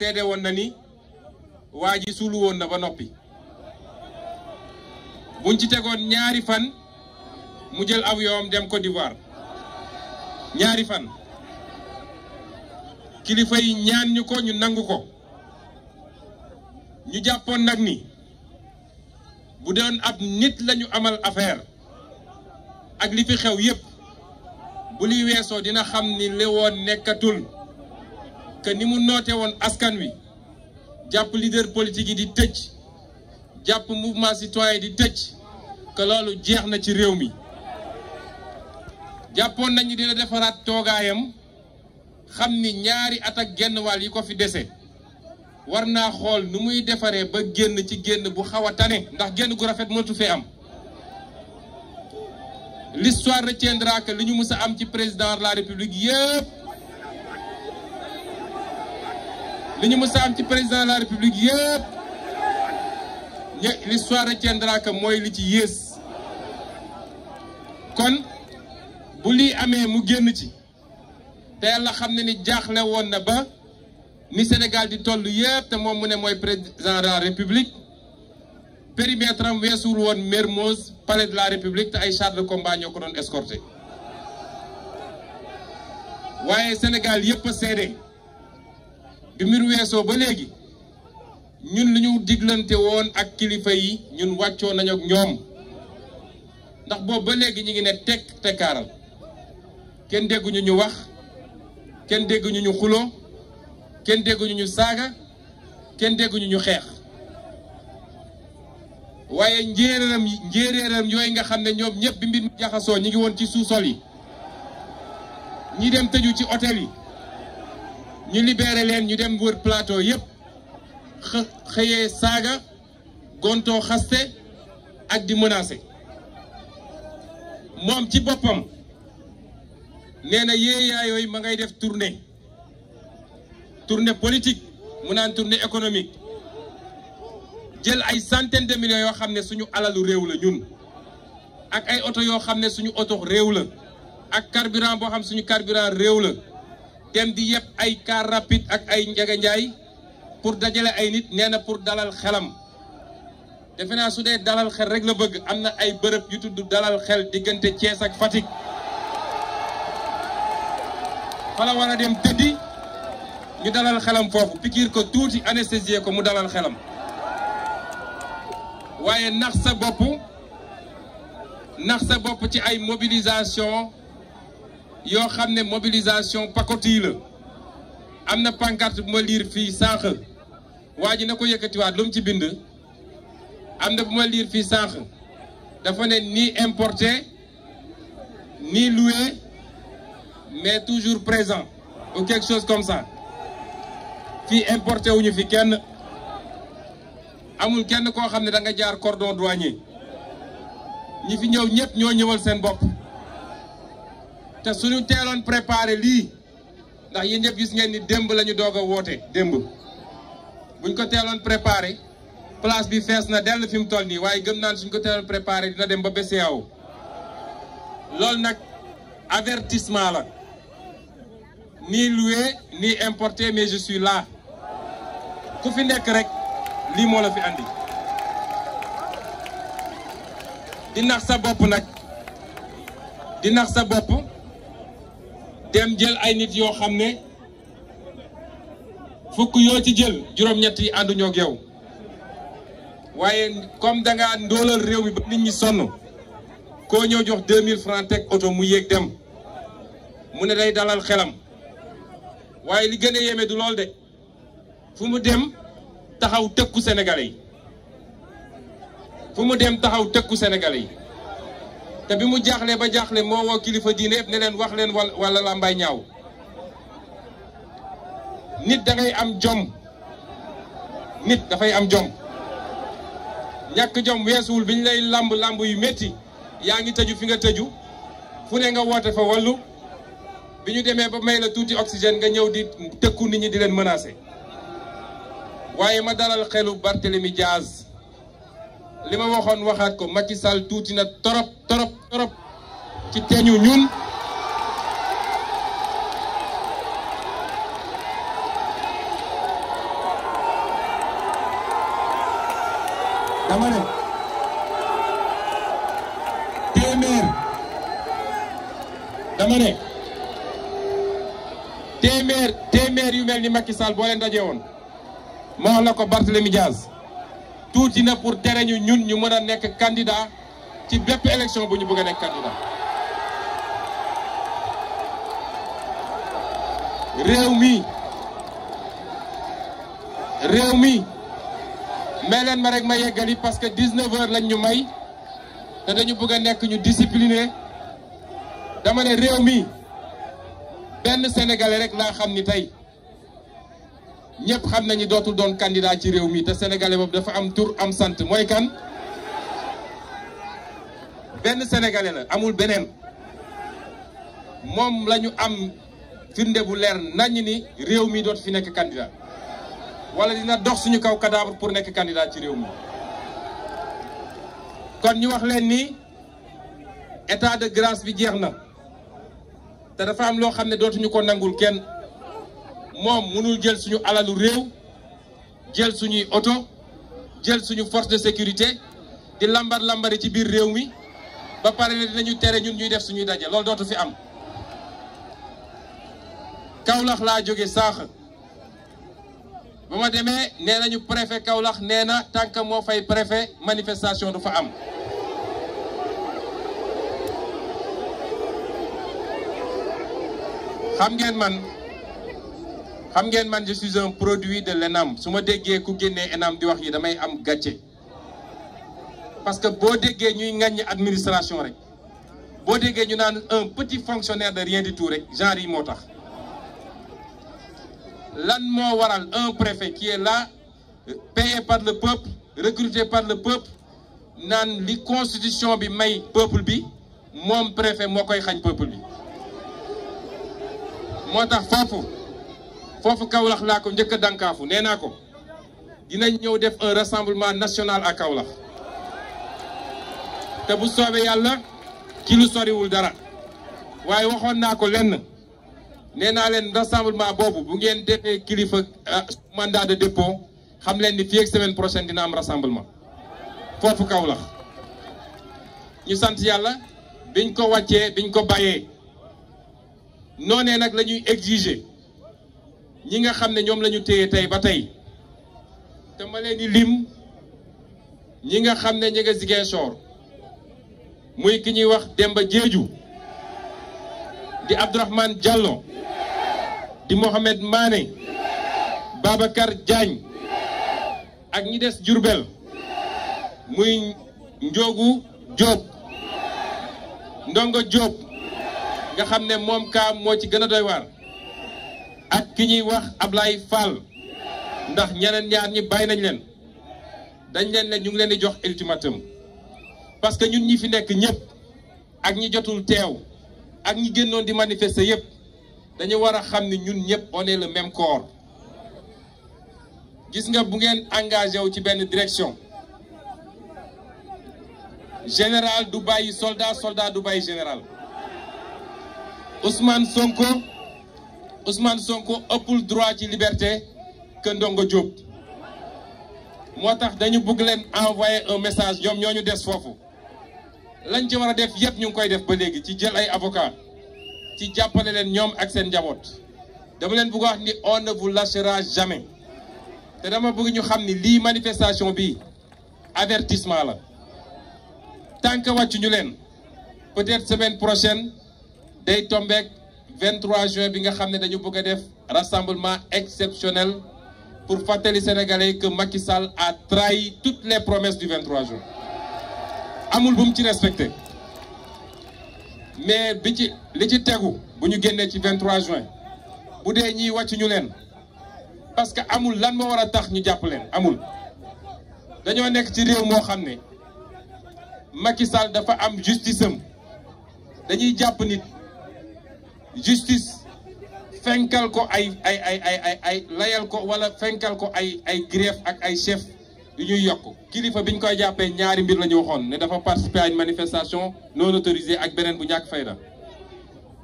seede woon na ni waa ji suulu woon na ba noppi buñ ci tegoon ñaari fan mu jël avion dem Côte d'Ivoire ñaari fan kilifa yi ñaan ñu ko ñu nangu ko ñu jàppoon nag ni bu doon ab nit lañu amal affaire ak li fi xew yépp bu liy weesoo dina xam ni li woon nekkatul que ni mu noote woon askan wi jàpp leader politique yi di tëj jàpp mouvement citoyen di tëj que loolu jeex na ci réew mi jàppoon nañu dina defaraat toogaayam xam ni ñaari at ak genn wàll yi ko fi dese war naa xool nu muy defaree ba génn ci génn bu xaw a tane ndax génn gu rafet mënatu fee am. L'histoire retiendra que li ñu mës a am ci président de la république yëpp li ñu mës a am ci président de la république yëpp l'histoire retiendra que mooy li ci yées kon bu lii amee mu génn ci te yàlla xam ne ni jaaxle woon na ba ni Sénégal di toll yëpp te moom mu ne mooy président de la république périmètre am weesuwul woon Mermoz palais de la république te ay chars de combat ñoo ko doon escorté waaye Sénégal yëpp a seede bi mbir weesoo ba léegi ñun li ñu diglante woon ak kilifa yi ñun wàccoo nañu ak ñoom ndax boobu ba léegi ñu ngi ne tekk tekkaaral kenn dégguñu ñu wax kenn dégguñu ñu xuloo kenn dégguñu ñu saaga kenn dégguñu ñu xeex waaye njéeréeram yooyu nga xam ne ñoom ñëpp bi mbir mi jaxasoo ñi ngi woon ci sous-sol yi ñi dem tëju ci hôtel yi ñu libéré leen ñu dem wër plateau yëpp xëyee saaga gontoo xaste ak di menacé moom ci boppam nee na yéeyaa yooyu ma ngay def tournée politique mu naan tournée économique jël ay centaines de millions yoo xam ne suñu alalu réew la ñun ak ay oto yoo xam ne suñu oto réew la ak carburant boo xam suñu carburant réew la dem di yeb ay car rapide ak ay njaganjaay pour dajale ay nit nee na pour dalal xelam defe naa su dee dalal xel rek la bëgg am na ay bërëb yu tudd dalal xel diggante Thiès ak Fatick fa la war a dem tëddi ñu dalal xelam foofu pikiir ko tuuti anesthésier ko mu dalal xelam waaye nax sa bopp ci ay mobilisation yoo xam ne mobilisation pacotille la am na pancarte bu ma liir fii sànq waa ji na ko yëkkatiwaat lu mu ci bind am na bu ma liir fii sànq dafa ne ni importé ni loué mais toujours présent ou quelque chose comme ça fii importé wuñu fi kenn amul kenn koo xam ne da nga jaar cordon douanier ñi fi ñëw ñëpp ñoo ñëwal seen bopp te suñu teeloon préparé lii ndax yéen ñëpp gis ngeen ni démb la ñu doog a woote démb buñ ko teeloon préparé place bi fees na dell fi mu toll nii waaye gëm naan suñ ko teeloon préparé dina dem ba BCEAO loolu nag avertissement la ni loué ni importé mais je suis là ku fi nekk rek lii moo la fi andi di nax sa bopp nag di nax sa bopp dem jël ay nit yoo xam ne fukk yoo ci jël juróom-ñett yi ànduñoo ak yow waaye comme da ngaa ndóolal réew mi ba nit ñi sonn koo ñëw jox 2000 francs teg oto mu yéeg dem mu ne day dalal xelam waaye li gën a yéeme du lool de fu mu dem taxaw tëkku Sénégalais yi fu mu dem taxaw tëkku Sénégalais yi te bi mu jaaxlee ba jaaxle moo woo kilifa diine yëpp ne leen wax leen wala làmbaay ñaaw nit da ngay am jom nit dafay am jom ñàkk jom weesuwul bi ñu lay lamb yu métti yaa ngi tëju fi nga tëju fu ne nga woote fa wallu bi ñu demee ba may la tuuti oxygène nga ñëw di tëkku nit ñi di leen menacer waaye ma dalal xelu Barthélémy Diaz li ma waxoon waxaat ko Macky Sall tuuti na torop ci teñu ñun dama ne téeméer yu mel ni Macky Sall boo leen dajee woon ma wax la ko Barthélémy Diaz tuuti na pour tere ñu ñun ñu mën a nekk candidat ci bépp élection bu ñu bëgg a nekk candidat. réew mi may leen ma rek ma yeggali parce que 19h lañ ñu may te dañu bëgg a nekk ñu discipliné. dama ne réew mi benn sénégalais rek laa xam ni tey ñëpp xam nañu dootul doon candidat ci réew mi te sénégalais boobu dafa am tur am sant mooy kan. benn sénégalais la amul beneen moom la ñu am firnde bu leer nañ ni réew mi dootu fi nekk candidat wala dina dox suñu kaw cadavre pour nekk candidat ci réew mi. kon ñu wax leen ni état de grâce bi jeex na te dafa am loo xam ne dootuñu ko nangul kenn. moom mënul jël suñu alalu réew jël suñuy oto jël suñu force de sécurité di lambari ci biir réew mi ba pare ne dinañu tere ñun ñuy def suñuy daje loolu dootu fi am. Kaolack laa jóge saax ba ma demee nee nañu préfet Kaolack nee na tant que moo fay préfet manifestation du fa am. xam ngeen man je suis un produit de l'ENAM su ma déggee ku génnee ENAM di wax yi damay am gàcce parce que boo déggee ñuy ŋàññi administration rek boo déggee ñu naan un petit fonctionnaire de rien du tout rek genre yi moo tax. lan moo waral un préfet qui est là payé par le peuple recruté par le peuple naan li constitution bi may peuple bi moom préfet moo koy xañ peuple bi. moo tax foofu Kaolack laa ko njëkk a dànkaafu nee naa ko dinañ ñëw def un rassemblement national à Kaolack te bu soobee yàlla ci lu soriwul dara waaye waxoon naa ko lenn nee naa leen rassemblement boobu bu ngeen defee kilifa mandat de dépôt xam leen ni fii ak semaine prochaine dina am rassemblement foofu Kaolack. ñu sant yàlla biñ ko wàccee biñ ko bàyyee noonee nag la ñuy exiger ñi nga xam ne ñoom la ñu téye tey ba tey te ma leen di lim ñi nga xam ne ñi nga Ziguinchor muy ki ñuy wax Demba Diédhiou di Abdourahmane Diallo di Mohamed Mané Babacar Diagne ak ñi des Diourbel muy Ndiogu Diop Ndongo Diop nga xam ne moom kaa moo ci gën a doy waar ak ki ñuy wax Ablaye Fall ndax ñeneen ñaar ñi bàyyi nañ leen dañ leen ne ñu ngi leen di jox ultimatum parce que ñun ñi fi nekk ñëpp ak ñi jotul teew ak ñi génnoon di manifester yëpp dañu war a xam ni ñun ñëpp on est le même corps. gis nga bu ngeen engagé wu ci benn direction général du bàyyi soldat soldat du bàyyi général. Ousmane Sonko ëppul droit ci liberté que Ndongo Diop moo tax dañu bëgg leen envoyer un message ñoom ñoo ñu des foofu lañ ci war a def yëpp ñu ngi koy def ba léegi ci jël ay avocat ci jàppale leen ñoom ak seen njaboot dama leen bëgg wax ni on ne vous lâchera jamais te dama bëgg ñu xam ni lii manifestation bi avertissement la tant que wàccu ñu leen peut-être semaine prochaine day tombeek 23 juin bi nga xam ne dañu bëgg a def rassemblement exceptionnel pour fàttali Sénégalais que Macky Sall a trahi toutes les promesses du 23 juin amul bu mu ci respecté mais li ci tegu bu ñu génnee ci 23 juin bu dee ñiy wàcc ñu leen parce que amul lan moo war a tax ñu jàpp leen amul dañoo nekk ci réew moo xam ne Macky Sall dafa am justice am dañuy jàpp nit justice fenkal ko ay layal ko wala fenkal ko ay grief ak ay chef yu ñuy yokk kilifa biñ koy jàppee ñaari mbir la ñu waxoon ne dafa participer à une manifestation non autorisée ak beneen bu ñàkk fayda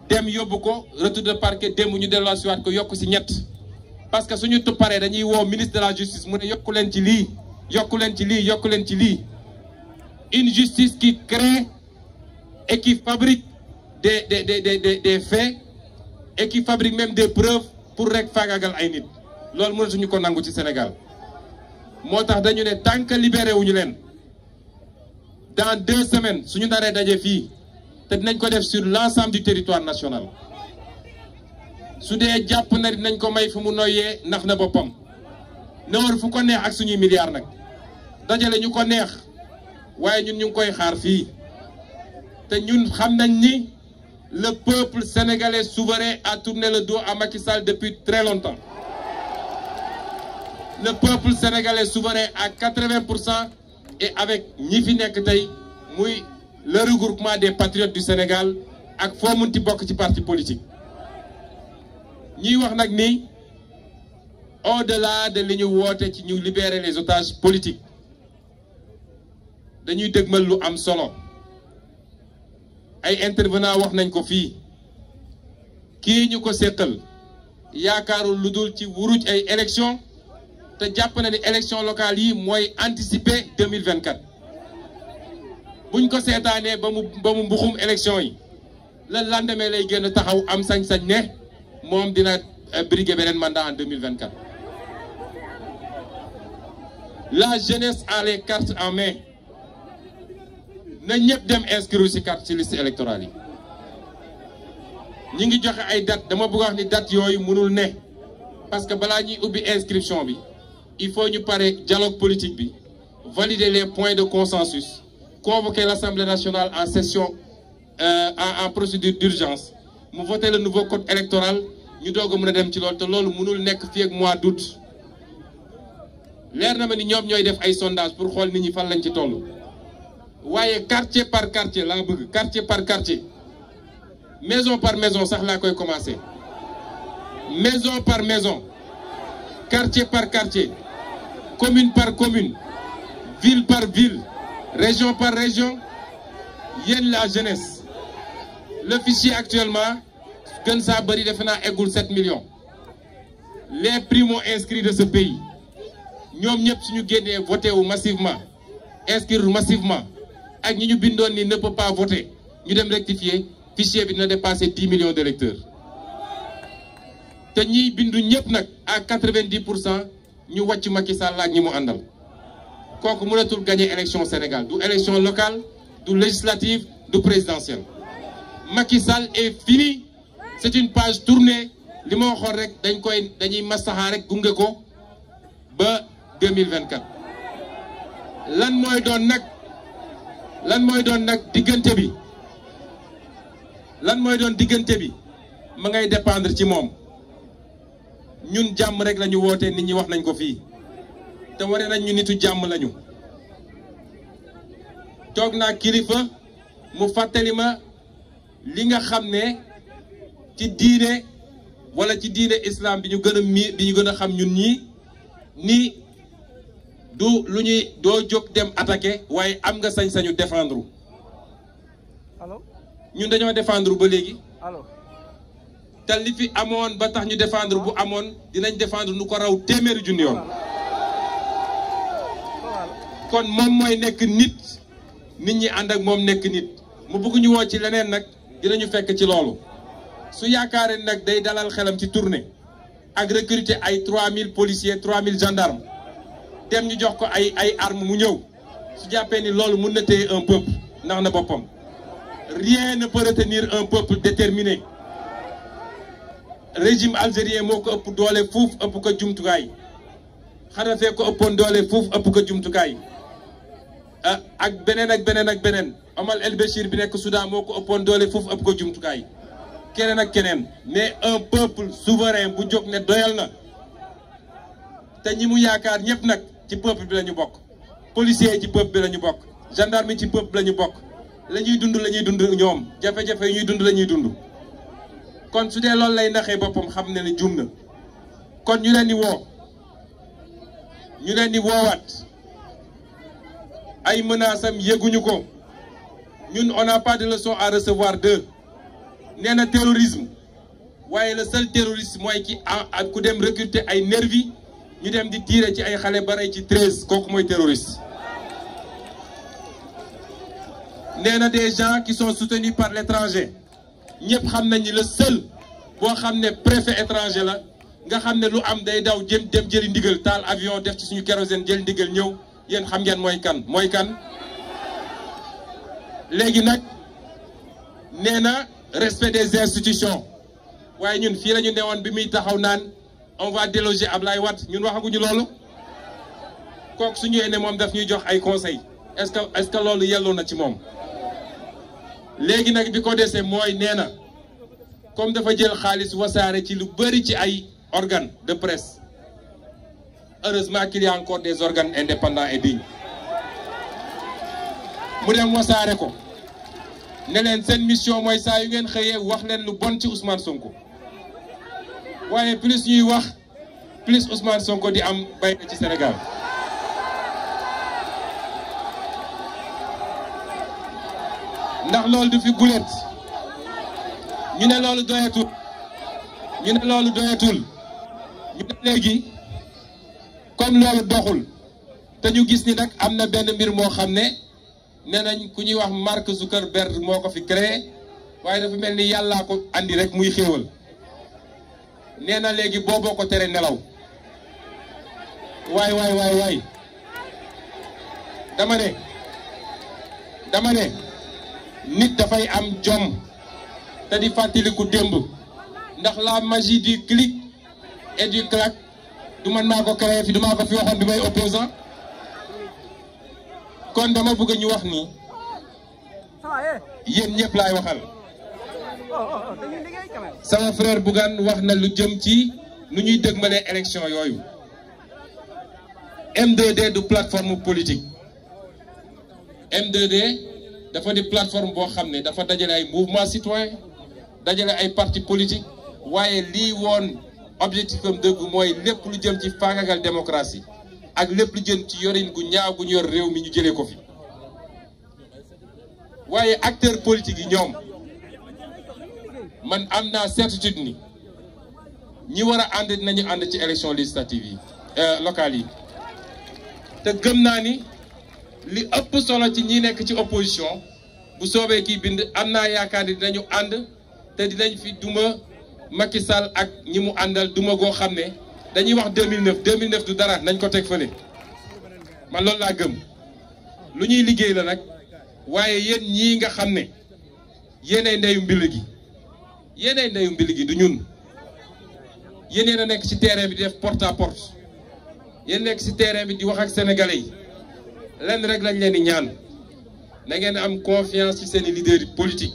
dem yóbbu ko retour de parquet démb ñu delloosiwaat ko yokk ci ñett parce que suñu paree dañuy woo ministre de la justice mu ne yokku leen ci lii yokku leen ci lii yokku leen ci lii. Une justice qui crée et qui fabrique des faits et qui fabrique même des preuves pour rek faagaagal ay nit loolu mënatuñu ko nangu ci Sénégal moo tax dañu ne tant que libéré wuñu leen dans 2 semaines suñu naree daje fii te dinañ ko def sur l'ensemble du territoire national su dee jàpp na dinañ ko may fu mu noyyee nax na boppam na war fu ko neex ak suñuy milliards nag dajale ñu ko neex waaye ñun ñu ngi koy xaar fii te ñun xam nañ ni le peuple sénégalais souverain a tourné le dos à Macky Sall depuis très longtemps. Le peuple sénégalais souverain à 80% et avec ñi fi nekk tey muy le regroupement des patriotes du Sénégal ak foo munti bokk ci parti politique. ñuy wax nag ni au-delà de li ñu woote ci ñu libérer les otages politiques dañuy dëgmal lu am solo. ay intervenant wax nañ ko fii kii ñu ko séqal yaakaarul lu dul ci wuruj ay élection te jàpp na ni élection locale yi mooy anticiper 2024 buñ ko seetaanee ba mu mbuxum élection yi le lendemain lay génn taxaw am sañ-sañ ne moom dina briguer beneen mandat en 2024 la jeunesse a les cartes en main. na ñëpp dem inscrire ci carte ci liste électorale yi ñi ngi joxe ay date dama bëgg wax ni date yooyu mënul ne parce que balaa ñuy ubbi inscription bi il faut ñu pare dialogue politique bi valider les points de consensus convoquer l'Assemblée nationale en session en procédure d'urgence mu voter le nouveau code électoral ñu doog a mën a dem ci loolu te loolu mënul nekk fii ak mois d'août leer na ma ni ñoom ñooy def ay sondage pour xool nit ñi fan lañ ci toll. waaye quartier par quartier laa bëgg quartier par quartier maison par maison sax laa koy commencer maison par maison quartier par quartier commune par commune ville par ville région par région yéen la jeunesse le fichier actuellement gën saa bëri defe naa eggul 7 millions les primo-inscrits de ce pays ñoom ñëpp suñu génnee voté wu massivement inscrire massivement ak ñi ñu bindoon ni ne peut pas voter ñu dem rectifier fichier bi dina dépasser 10 millions d'électeurs te ñiy bindu ñëpp nag à 90% ñu wàcc Macky Sall ak ñi mu àndal kooku mënatul gagner élection Sénégal du élection locale du législative du présidentielle Macky Sall est fini c'est une page tournée li ma waxoon rek dañuy masaxa rek gunge ko ba 2024 lan mooy doon nag diggante bi ma ngay dépendre ci moom ñun jàmm rek la ñu woote nit ñi wax nañ ko fii te ware nañ ñu nitu jàmm lañu toog naa kilifa mu fàttali ma li nga xam ne ci diine wala ci diine islam bi ñu gën a xam ñun ñii ni du lu ñuy doo jóg dem attaquer waaye am nga sañ-sañu défendre ñun dañoo défendre ba léegi te li fi amoon ba tax ñu défendre bu amoon dinañ défendre nu ko raw téeméeri junni yoon kon moom mooy nekk nit ñi ànd ak moom nekk nit mu bëgg ñu woo ci leneen nag dinañu fekk ci loolu su yaakaaree nag day dalal xelam ci tournée ak recruter ay 3000 policiers 3000 gendarmes dem ñu jox ko ay armes mu ñëw su jàppee ni loolu mën na téye un peuple ndax na boppam rien ne peut retenir un peuple déterminé régime algérien moo ko ëpp doole fuuf ëpp ko jumtukaay Kadhafi ko ëppoon doole fuuf ëpp ko jumtukaay ak beneen Omar el-Béchir bi nekk Soudan moo ko ëppoon doole fuuf ëpp ko jumtukaay keneen ak keneen mais un peuple souverain bu jóg ne doyal na te ñi mu yaakaar ñëpp nag ci peuple bi la ñu bokk policiers yi ci peuple bi la ñu bokk gendarme yi ci peuple bi la ñu bokk la ñuy dund ñoom jafe-jafe yi ñuy dund la ñuy dund kon su dee loolu lay naxee boppam xam ne ni juum na kon ñu leen di woowaat ay menaces am yëguñu ko ñun on n'a pas de leçon à recevoir d'eux nee na terrorisme waaye le seul terroriste mooy ki ku dem recruter ay nervi ñu dem di tirer ci ay xale ba rey ci 13 kooku mooy terroriste. nee na des gens qui sont soutenus par l'étranger ñëpp xam nañ ni le seul boo xam ne préfet étranger la nga xam ne lu am day daw dem jëli ndigal taal avion def ci suñu kérosène jëli ndigal ñëw yéen xam ngeen mooy kan. léegi nag nee na respect des institutions waaye ñun fii la ñu newoon bi muy taxaw naan on va déloger Ablaye Wade ñun waxaguñu loolu kooku suñu ne moom daf ñuy jox ay conseils est-ce que loolu yelloo na ci moom. léegi nag bi ko desee mooy nee na comme dafa jël xaalis wasaare ci lu bëri ci ay organes de presse heureusement qu'il y a encore des organes indépendants et dignes mu dem wasaare ko ne leen seen mission mooy saa yu ngeen xëyee wax leen lu bon ci Ousmane Sonko waaye plus ñuy wax plus Ousmane Sonko di am bay ci Sénégal. ndax loolu du fi gulet ñu ne loolu doyatul ñu ne léegi comme loolu doxul te ñu gis ni nag am na benn mbir moo xam ne nee nañ ku ñuy wax Mark Zuckerberg moo ko fi créé waaye dafa mel ni yàllaa ko andi rek muy xéewal nee na léegi booboo ko tere nelaw waay dama ne nit dafay am jom te di fàttaliku démb ndax la magie du clic et du clac du man maa ko créé fi du maa ko fi waxoon bi may opposant kon dama bëgg ñu wax ni yéen ñëpp laay waxal sama frère Bougane wax na lu jëm ci nu ñuy dëgmalee élection yooyu M2D du plateforme politique M2D dafa di plateforme boo xam ne dafa dajale ay mouvement citoyen dajale ay parti politique waaye lii woon objectif am dëgg mooy lépp lu jëm ci faagagal démocratie ak lépp lu jëm ci yorin gu ñaaw gu ñu yor réew mi ñu jëlee ko fi waaye acteurs politiques yi ñoom man am naa certitude ni ñi war a ànd dinañu ànd ci élection législative yi locales yi te gëm naa ni li ëpp solo ci ñi nekk ci opposition bu soobee kii bind am naa yaakaar ni dinañu ànd te dinañ fi duma Macky Sall ak ñi mu àndal duma goo xam ne dañuy wax 2009 du dara nañ ko teg fële man loolu laa gëm lu ñuy liggéey la nag waaye yéen ñii nga xam ne yéenay ndeyu mbil gi du ñun yéen a nekk ci terrain bi di def porte à porte yéen nekk ci terrain bi di wax ak sénégalais yi lenn rek lañ leen di ñaan na ngeen am confiance ci seen i leader politique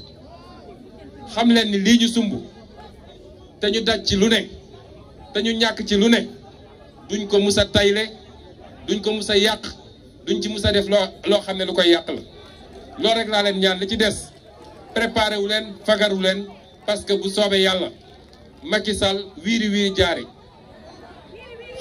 xam leen ni lii ñu sumb te ñu daj ci lu ne te ñu ñàkk ci lu ne duñ ko mus a tayle duñ ko mus a yàq duñ ci mus a def loo xam ne lu koy yàq la loolu rek laa leen ñaan li ci des préparé wu leen fagaru leen parce que bu soobee yàlla Macky Sall wiiri wiiri jaare